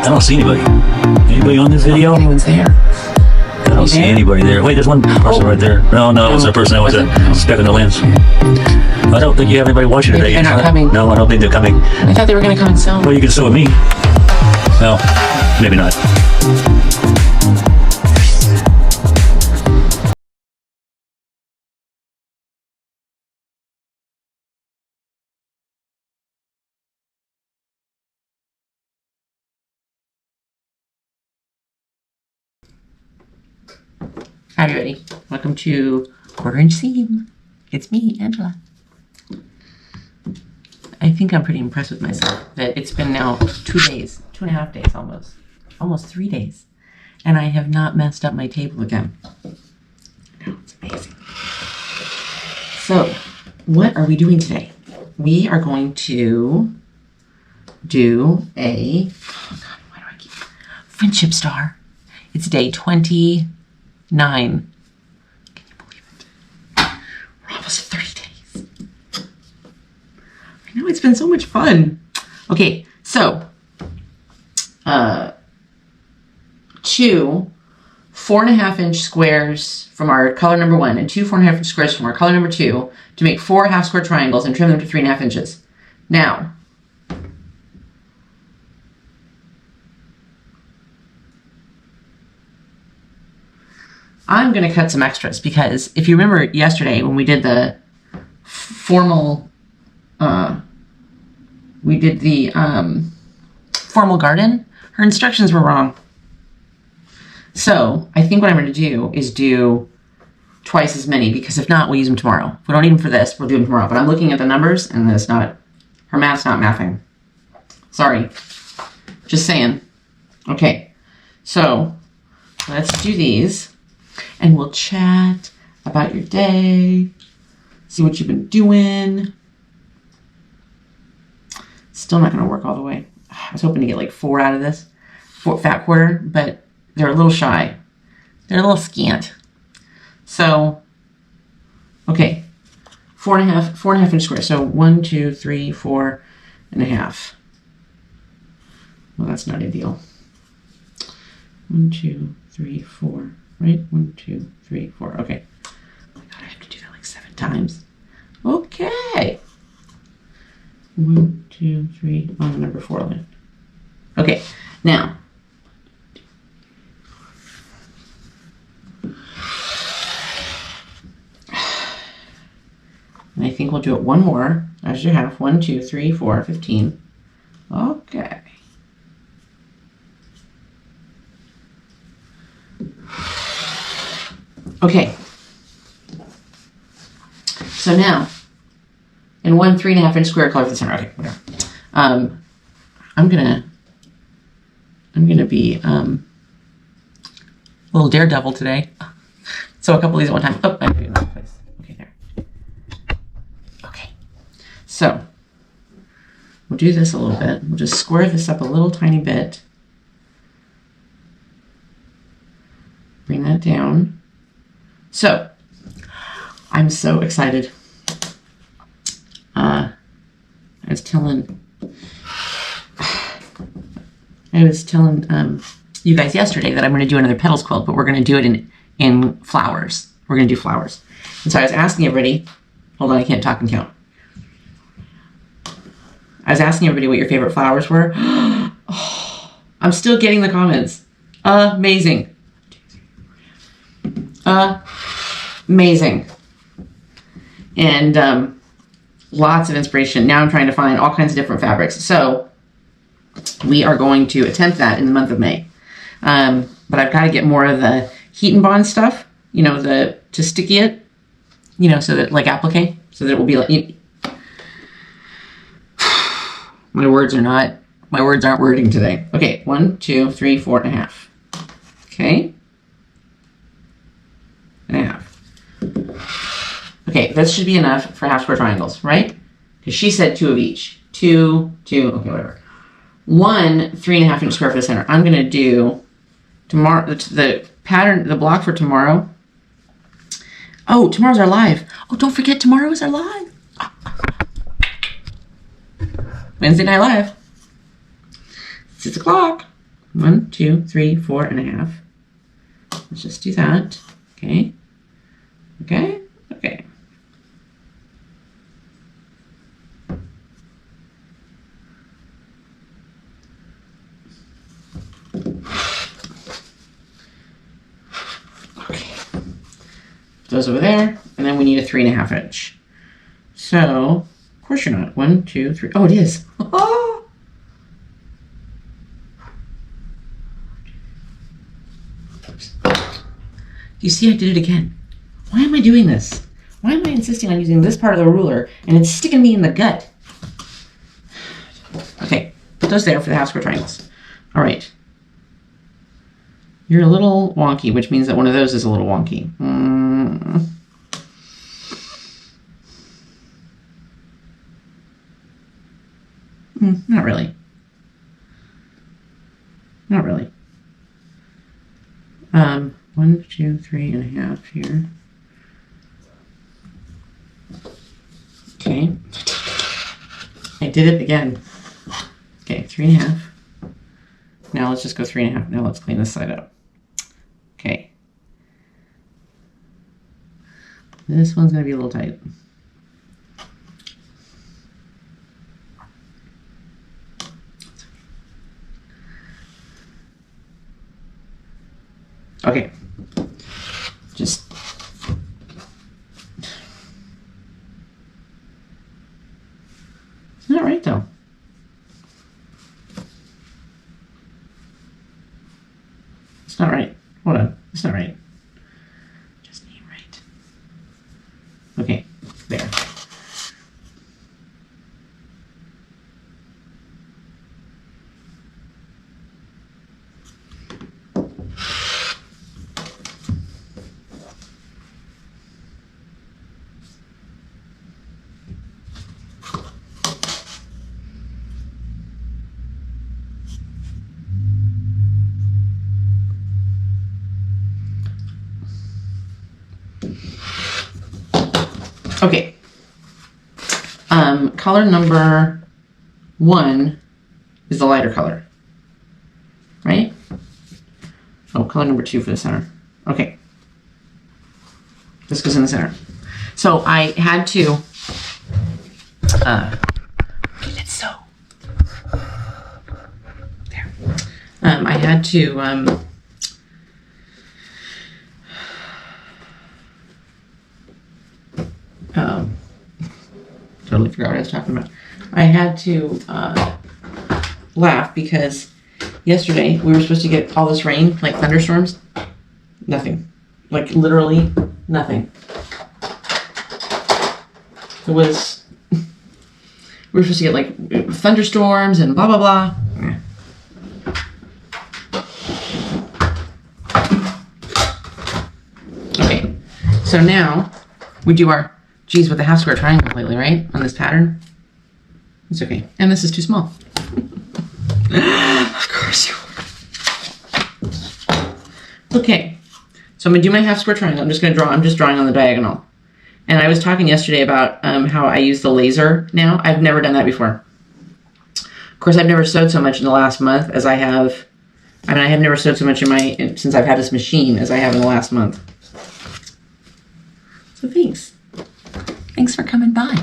I don't see anybody. Anybody on this video? Anyone's there? I don't see anybody there. Wait, there's one person right there. No, it wasn't a person. That was a speck in the lens. I don't think you have anybody watching today. They're not coming. No, I don't think they're coming. I thought they were going to come and sew. Well, you can sew with me. No, maybe not. Hi everybody, welcome to Quarter Inch Seam. It's me, Angela. I think I'm pretty impressed with myself that it's been now 2 days, 2.5 days almost 3 days, and I have not messed up my table again. No, it's amazing. So, what are we doing today? We are going to do a, friendship star. It's day 29. Can you believe it? We're almost 30 days. I know, it's been so much fun. Okay, so two 4.5-inch squares from our color number 1 and two 4.5-inch squares from our color number 2 to make 4 half square triangles and trim them to 3.5 inches. Now, I'm going to cut some extras because if you remember yesterday when we did the formal, formal garden, her instructions were wrong. So I think what I'm going to do is do twice as many, because if not, we'll use them tomorrow. If we don't need them for this, we'll do them tomorrow. But I'm looking at the numbers and it's not, her math's not mathing. Sorry. Just saying. Okay. So let's do these. And we'll chat about your day, see what you've been doing. Still not going to work all the way. I was hoping to get like 4 out of this fat quarter, but they're a little shy. They're a little scant. So, okay, 4.5 inch square. So 1, 2, 3, 4.5. Well, that's not ideal. 1, 2, 3, 4. Right? 1, 2, 3, 4. Okay. Oh my God, I have to do that like 7 times. Okay. 1, 2, 3 on the number 4 line. Okay. Now, and I think we'll do it one more as you have. 1, 2, 3, 4, 15. Okay. Okay, so now, in one 3.5-inch square color for the center. Okay, whatever. I'm gonna be a little daredevil today. So a couple of these at one time. Oh, I put it in the wrong place. Okay, there. Okay, so we'll do this a little bit. We'll just square this up a little tiny bit. Bring that down. So, I'm so excited. I was telling you guys yesterday that I'm going to do another petals quilt, but we're going to do it in flowers. We're going to do flowers. And so I was asking everybody, hold on, I can't talk and count. I was asking everybody what your favorite flowers were. Oh, I'm still getting the comments. Amazing. Amazing. And lots of inspiration. Now I'm trying to find all kinds of different fabrics. So we are going to attempt that in the month of May. But I've got to get more of the heat and bond stuff, you know, to sticky it, you know, so that like applique, so that it will be like, my words aren't wording today. Okay, 1, 2, 3, 4.5. Okay. And a half. Okay, this should be enough for half square triangles, right? Because she said 2 of each. 2, okay, whatever. 1 3.5-inch square for the center. I'm going to do tomorrow, the pattern, the block for tomorrow. Oh, tomorrow's our live. Oh, don't forget, tomorrow is our live. Wednesday Night Live. 6 o'clock. 1, 2, 3, 4.5. Let's just do that. Okay. Okay. Okay. Okay. Those over there, and then we need a 3.5 inch. So, of course you're not. 1, 2, 3. Oh, it is. Oh. You see, I did it again. Why am I doing this? Why am I insisting on using this part of the ruler and it's sticking me in the gut? Okay, put those there for the half square triangles. All right. You're a little wonky, which means that one of those is a little wonky. Not really. Not really. 1, 2, 3.5 here. Okay. I did it again. Okay, 3.5. Now let's just go 3.5. Now let's clean this side up. Okay. This one's going to be a little tight. Okay. Just it's not right though. It's not right. Hold on. It's not right. Just ain't right. Okay. There. Okay. Color number 1 is the lighter color, right? Oh, color number 2 for the center. Okay. This goes in the center. So I had to, okay, let's sew. There. I had to, totally forgot what I was talking about. I had to laugh because yesterday we were supposed to get all this rain, like thunderstorms. Nothing. Like literally nothing. It was, we were supposed to get like thunderstorms and blah, blah, blah. Okay, so now we do our G's with the half square triangle completely, right? On this pattern. It's okay. And this is too small. Of course you are. Okay. So I'm going to do my half square triangle. I'm just drawing on the diagonal. And I was talking yesterday about how I use the laser now. I've never done that before. Of course, I've never sewed so much in the last month as I have. I mean, I have never sewed so much since I've had this machine as I have in the last month. So thanks. Thanks for coming by.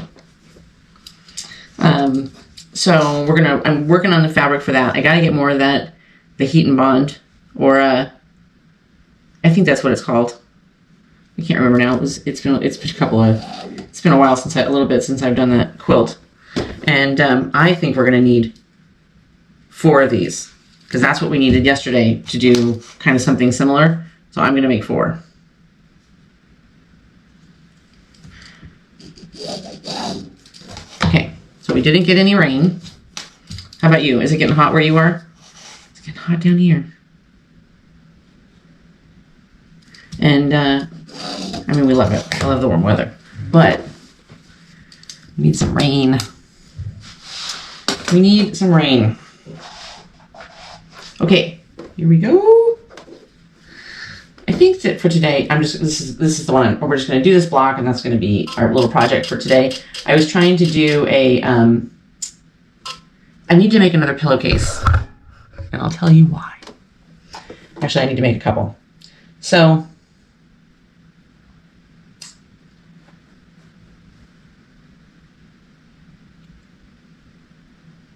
So I'm working on the fabric for that. I got to get more of that, the heat and bond, or I think that's what it's called. I can't remember now. It's been a while since I've done that quilt, and I think we're gonna need 4 of these because that's what we needed yesterday to do kind of something similar. So I'm gonna make 4. Okay, so we didn't get any rain. How about you? Is it getting hot where you are? It's getting hot down here. And, I mean, we love it. I love the warm weather. But we need some rain. We need some rain. Okay, here we go. I think that for today, this is the one, we're just going to do this block, and that's going to be our little project for today. I was trying to do I need to make another pillowcase, and I'll tell you why. Actually, I need to make a couple. So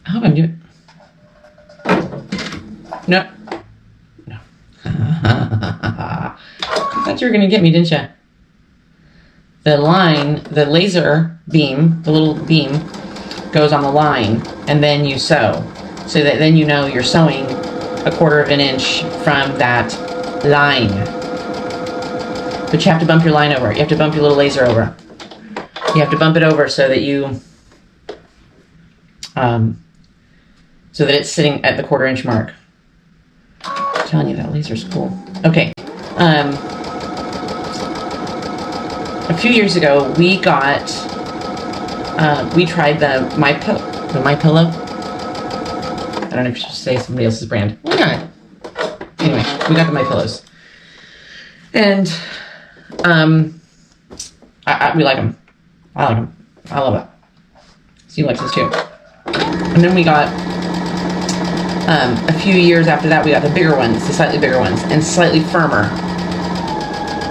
I hope I'm doing. No. No. Thought you were gonna get me, didn't you? The line, the laser beam, the little beam goes on the line, and then you sew. So that then you know you're sewing a 1/4 of an inch from that line. But you have to bump your line over. You have to bump your little laser over. You have to bump it over so that you, so that it's sitting at the 1/4 inch mark. I'm telling you, that laser's cool. Okay. A few years ago, we got, we tried the My Pillow. I don't know if you should say somebody else's brand. Why not? Anyway, we got the My Pillows, and we like them. I like them. I love it. Steve likes this too. And then we got, a few years after that, we got the bigger ones, the slightly bigger ones, and slightly firmer.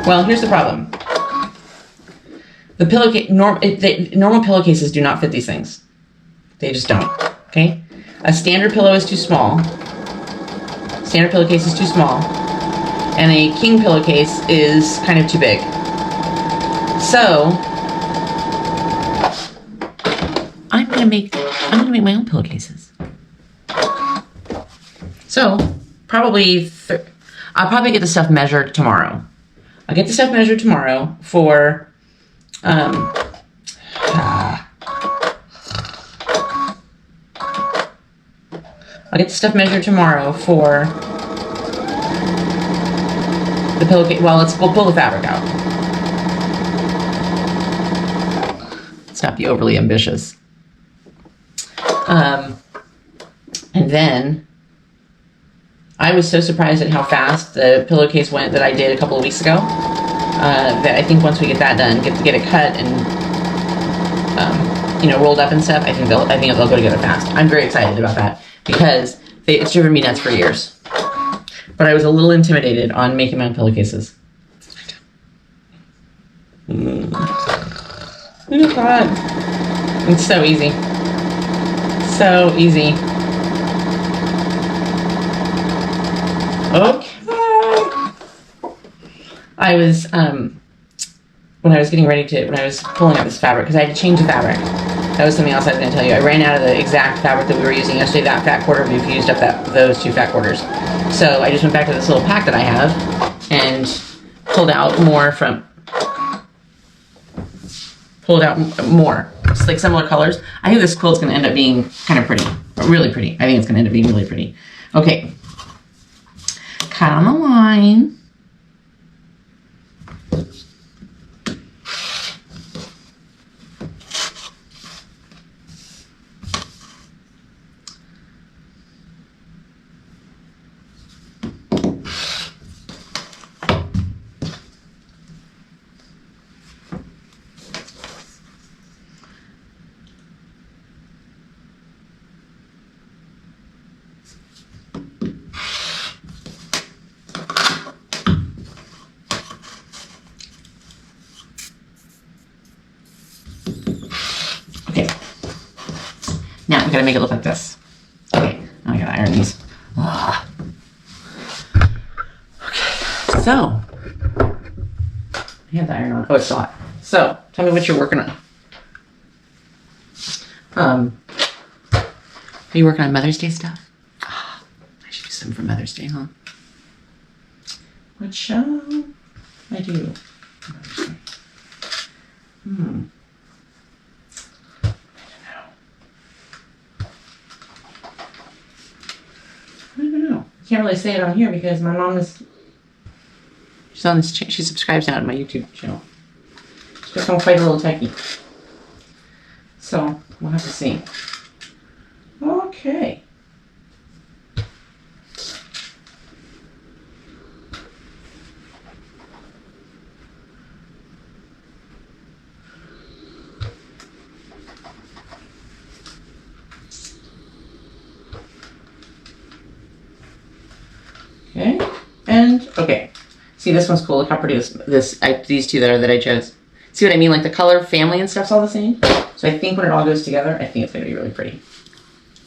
Well, here's the problem. The normal pillowcases do not fit these things. They just don't. Okay? A standard pillow is too small. Standard pillowcase is too small. And a king pillowcase is kind of too big. So I'm gonna make my own pillowcases. So probably I'll probably get the stuff measured tomorrow. I'll get the stuff measured tomorrow for I'll get the stuff measured tomorrow for the pillowcase. Well, we'll pull the fabric out. Let's not be overly ambitious. And then I was so surprised at how fast the pillowcase went that I did a couple of weeks ago. That I think once we get that done, get it cut and rolled up and stuff, I think they'll go together fast. I'm very excited about that because it's driven me nuts for years. But I was a little intimidated on making my own pillowcases. Look at that. It's so easy. So easy. Okay. I was, when I was pulling out this fabric, because I had to change the fabric. That was something else I was going to tell you. I ran out of the exact fabric that we were using yesterday, that fat quarter. We've used up those 2 fat quarters. So I just went back to this little pack that I have and pulled out more. It's like similar colors. I think this quilt's going to end up being kind of pretty, really pretty. I think it's going to end up being really pretty. Okay. Cut on the line. Now we gotta make it look like this. Okay, now I gotta iron these. Ugh. Okay, so I have the iron on. Oh, it's hot. So tell me what you're working on. Are you working on Mother's Day stuff? Oh, I should do some for Mother's Day, huh? What shall I do? Mother's Day. I don't know. Can't really say it on here because my mom is. She's on this. She subscribes now to my YouTube channel. She's become quite a little techie. So we'll have to see. Okay. Okay, Okay. See, this one's cool. Look how pretty these two that I chose. See what I mean? Like the color, family, and stuff's all the same. So I think when it all goes together, I think it's going to be really pretty.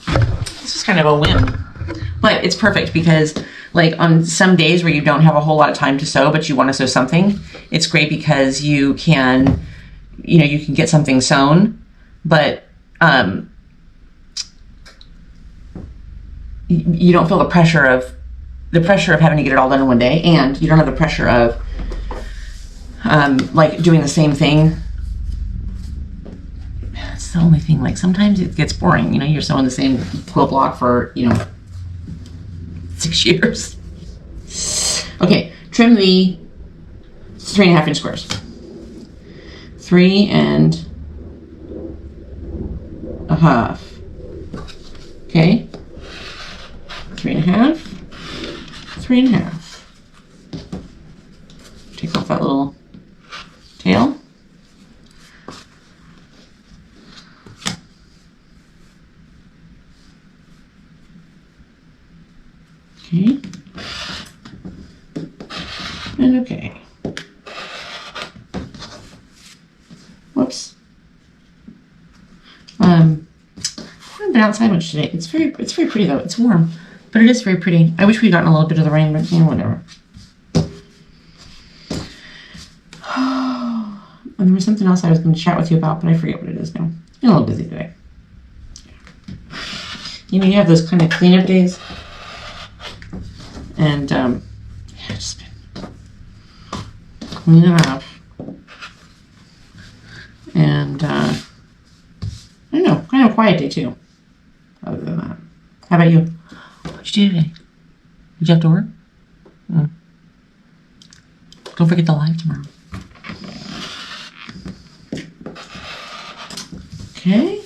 This is kind of a whim. But it's perfect because like on some days where you don't have a whole lot of time to sew, but you want to sew something, it's great because you can, you can get something sewn, but you don't feel the pressure of having to get it all done in one day, and you don't have the pressure of like doing the same thing. It's the only thing, like sometimes it gets boring, you're sewing the same quilt block for 6 years. Okay, trim the 3.5 inch squares. 3.5. Okay, 3.5. 3.5. Take off that little tail. Okay. And okay. Whoops. I haven't been outside much today. It's very pretty though. It's warm, but it is very pretty. I wish we'd gotten a little bit of the rain, but whatever. And there was something else I was going to chat with you about, but I forget what it is now. I'm a little busy today. You have those kind of cleanup days. And, just been cleaning up. And, I don't know, kind of a quiet day too, other than that. How about you? What'd you do today? Did you have to work? Don't forget the live tomorrow. Okay.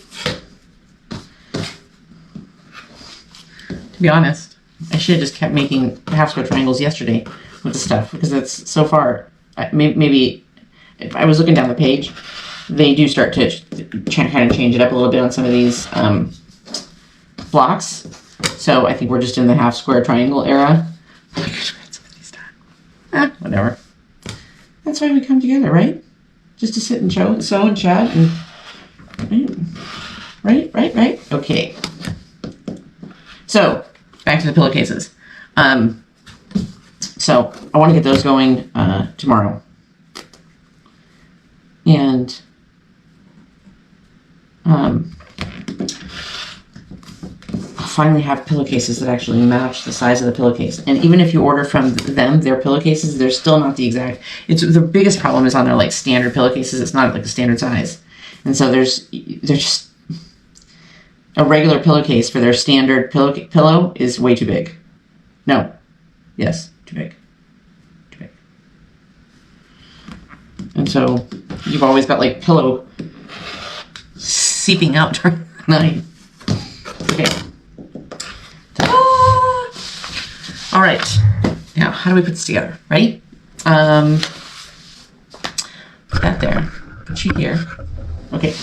To be honest, I should have just kept making half square triangles yesterday with the stuff, because that's so far, maybe if I was looking down the page, they do start to kind of change it up a little bit on some of these blocks. So I think we're just in the half square triangle era. Whatever. That's why we come together, right? Just to sit and sew and chat and right. Okay. So back to the pillowcases. So I want to get those going tomorrow, and I'll finally have pillowcases that actually match the size of the pillowcase. And even if you order from them their pillowcases, they're still not the exact. It's the biggest problem is on their like standard pillowcases. It's not like a standard size, and so there's just a regular pillowcase for their standard pillow is way too big. No. Yes, too big. Too big. And so you've always got like pillow seeping out during the night. Okay. Ta-da! All right. Now, how do we put this together? Ready? Put that there. Put you here. Okay.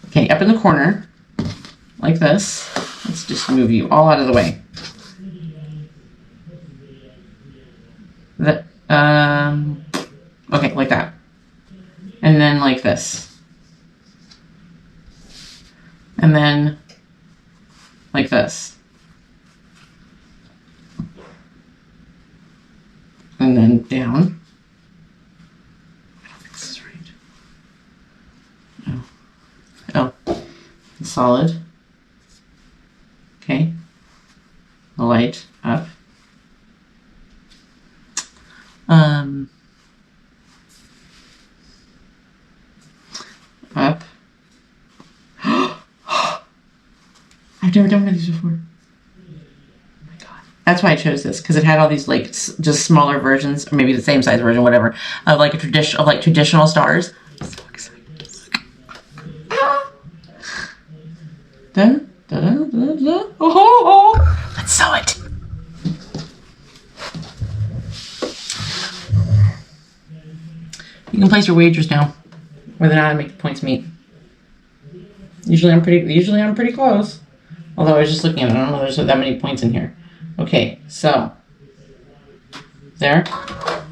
Okay, up in the corner, like this. Let's just move you all out of the way. Okay, like that. And then like this. And then like this. And then down. I don't think this is right. No. Oh, solid. Okay. The light up. Up. I've never done one of these before. Oh my god. That's why I chose this, because it had all these like just smaller versions, or maybe the same size version, whatever, of like traditional stars. I'm so excited. Dun, da, da, da, da. Oh. Let's sew it. You can place your wagers now, whether or not I make the points meet. Usually I'm pretty close. Although I was just looking at it, I don't know there's that many points in here. Okay, so there.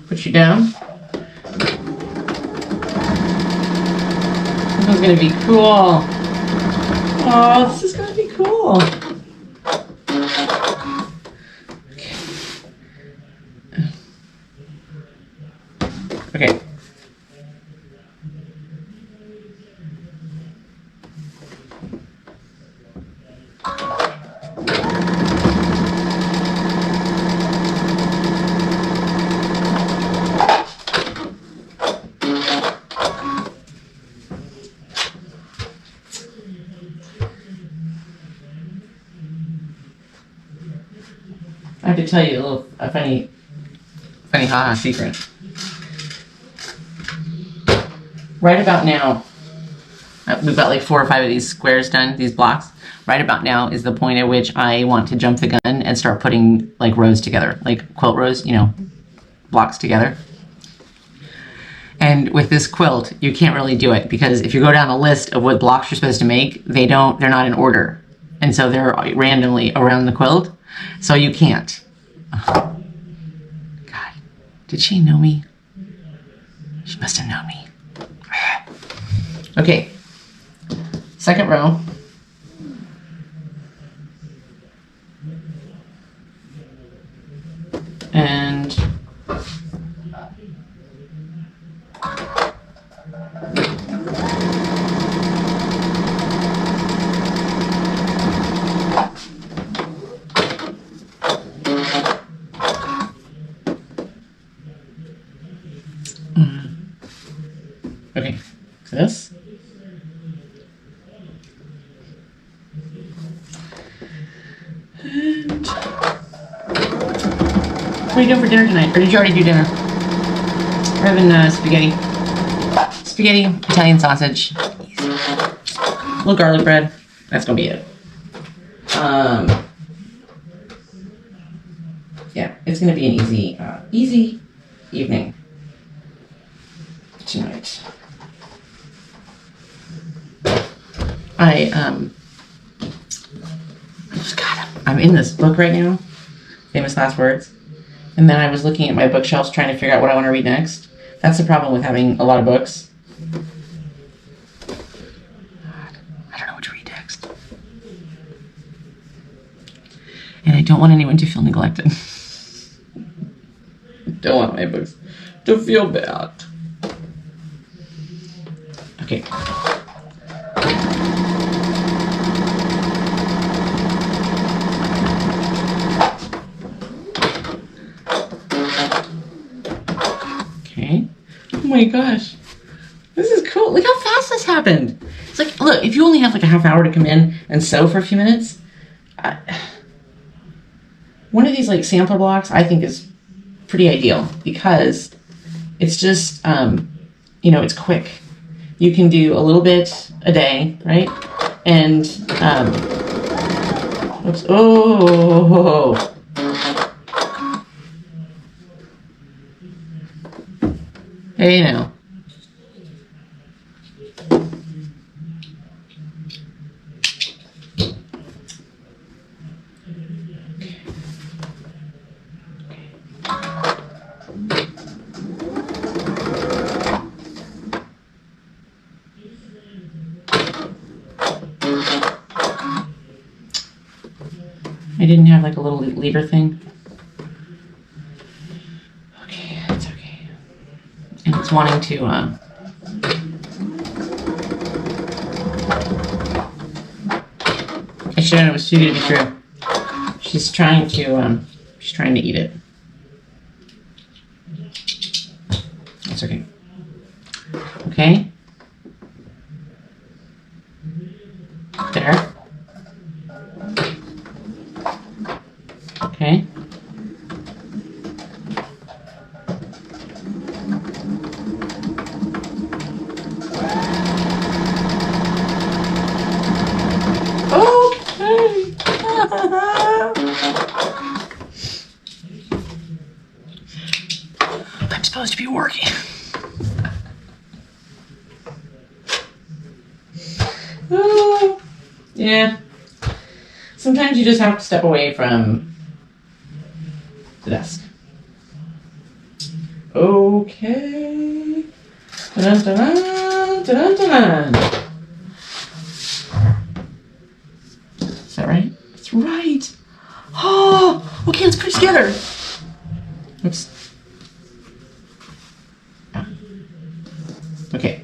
Put you down. This one's gonna be cool. Oh, this is gonna be cool. Okay. I have to tell you a funny haha secret. Right about now, we've got like 4 or 5 of these squares done, these blocks. Right about now is the point at which I want to jump the gun and start putting like rows together, like quilt rows, you know, blocks together. And with this quilt, you can't really do it because if you go down a list of what blocks you're supposed to make, they're not in order. And so they're randomly around the quilt. So you can't. Oh. God, did she know me? She must have known me. Okay, second row. And okay, this. And what are you doing for dinner tonight? Or did you already do dinner? We're having spaghetti. Spaghetti, Italian sausage, a little garlic bread. That's gonna be it. Yeah, it's gonna be an easy evening tonight. I'm in this book right now, Famous Last Words, and then I was looking at my bookshelves trying to figure out what I want to read next. That's the problem with having a lot of books. I don't know what to read next. And I don't want anyone to feel neglected. Don't want my books to feel bad. Okay. Okay. Oh my gosh. This is cool. Look how fast this happened. It's like, look, if you only have like a half hour to come in and sew for a few minutes, one of these like sampler blocks I think is pretty ideal because it's just, you know, it's quick. You can do a little bit a day, right? And, oops, oh, hey now. I didn't have like a little lever thing. Okay, that's okay. And it's wanting to, I should have known it was too good to be true. She's trying to eat it. That's okay. Okay. There. Okay. Okay. I'm supposed to be working. Yeah. Sometimes you just have to step away from the desk. Okay. Dun, dun, dun, dun, dun, dun. Is that right? That's right. Oh, okay, let's put it together. Oops. Ah. Okay.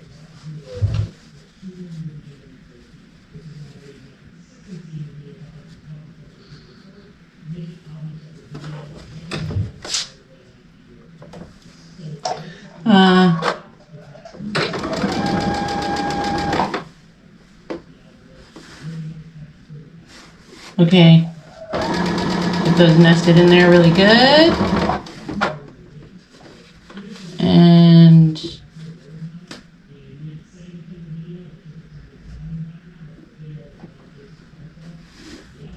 Okay. Get those nested in there really good. And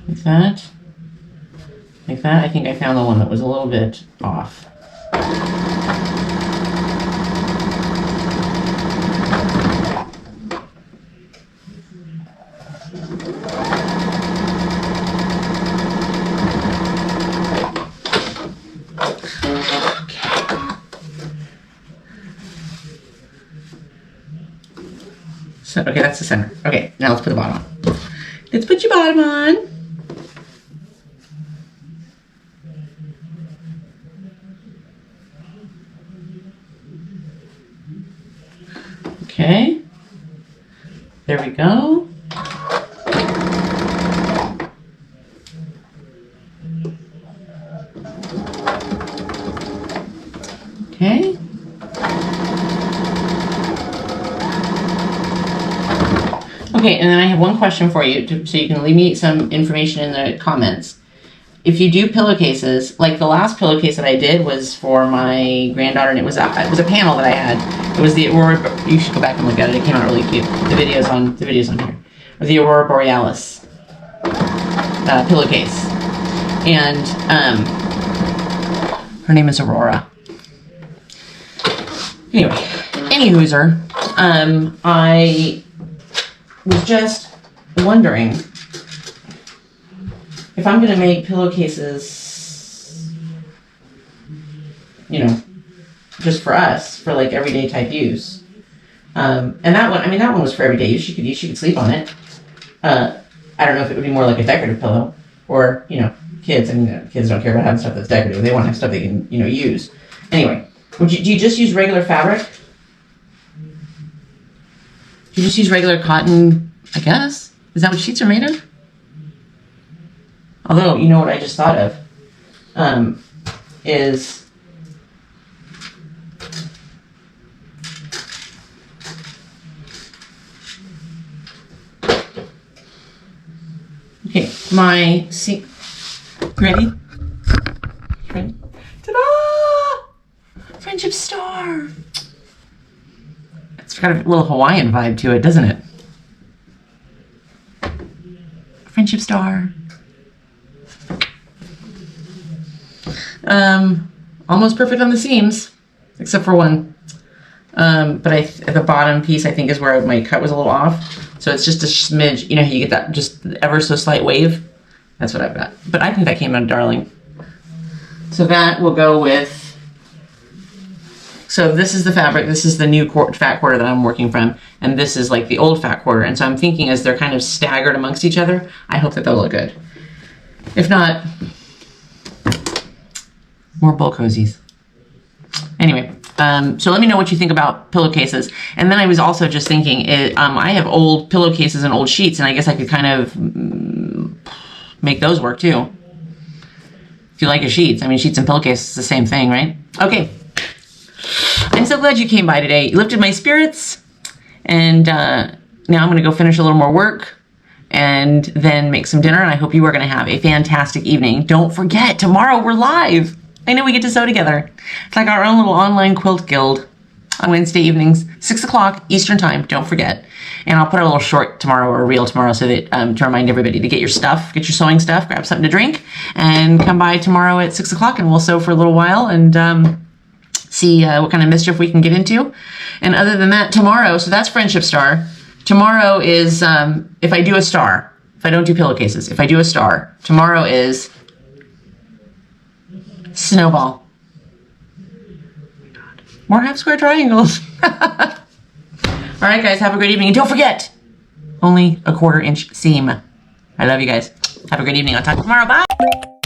like that. Like that. I think I found the one that was a little bit off. So, okay, that's the center. Okay, now let's put the bottom on. Let's put your bottom on. Okay. There we go. Okay. Okay, and then I have one question for you, so you can leave me some information in the comments. If you do pillowcases, like the last pillowcase that I did was for my granddaughter, and it was a panel that I had. It was the Aurora. You should go back and look at it. It came out really cute. The videos on here. Or the Aurora Borealis pillowcase, and her name is Aurora. Anyway, any hooser, I was just wondering if I'm going to make pillowcases, you know, just for us, for like everyday type use. And that one, I mean, that one was for everyday use. She could sleep on it. I don't know if it would be more like a decorative pillow or, you know, kids. I mean, kids don't care about having stuff that's decorative. They want to have stuff they can, you know, use. Anyway, do you just use regular fabric? You just use regular cotton, I guess? Is that what sheets are made of? Although, you know what I just thought of? Is... Okay, my... See... Ready? Ready? Ta-da! Friendship star! It's got a little Hawaiian vibe to it, doesn't it? Friendship star. Almost perfect on the seams, except for one. But the bottom piece, I think, is where my cut was a little off. So it's just a smidge. You know how you get that just ever so slight wave? That's what I've got. But I think that came out darling. So that will go with... So this is the fabric. This is the new fat quarter that I'm working from. And this is like the old fat quarter. And so I'm thinking as they're kind of staggered amongst each other, I hope that they'll look good. If not, more bull cozies. Anyway, so let me know what you think about pillowcases. And then I was also just thinking, I have old pillowcases and old sheets, and I guess I could kind of make those work too. If you like your sheets. I mean, sheets and pillowcases is the same thing, right? Okay. I'm so glad you came by today. You lifted my spirits, and now I'm going to go finish a little more work and then make some dinner, and I hope you are going to have a fantastic evening. Don't forget, tomorrow we're live. I know we get to sew together. It's like our own little online quilt guild on Wednesday evenings, 6 o'clock Eastern time. Don't forget. And I'll put a little short tomorrow or a reel tomorrow so that to remind everybody to get your stuff, get your sewing stuff, grab something to drink, and come by tomorrow at 6 o'clock, and we'll sew for a little while and see what kind of mischief we can get into. And other than that, tomorrow, so that's Friendship Star. Tomorrow is if I do a star. if I don't do pillowcases, if I do a star, tomorrow is snowball. More half square triangles. All right, guys, have a great evening. And don't forget, only a 1/4 inch seam. I love you guys. Have a great evening. I'll talk to you tomorrow. Bye.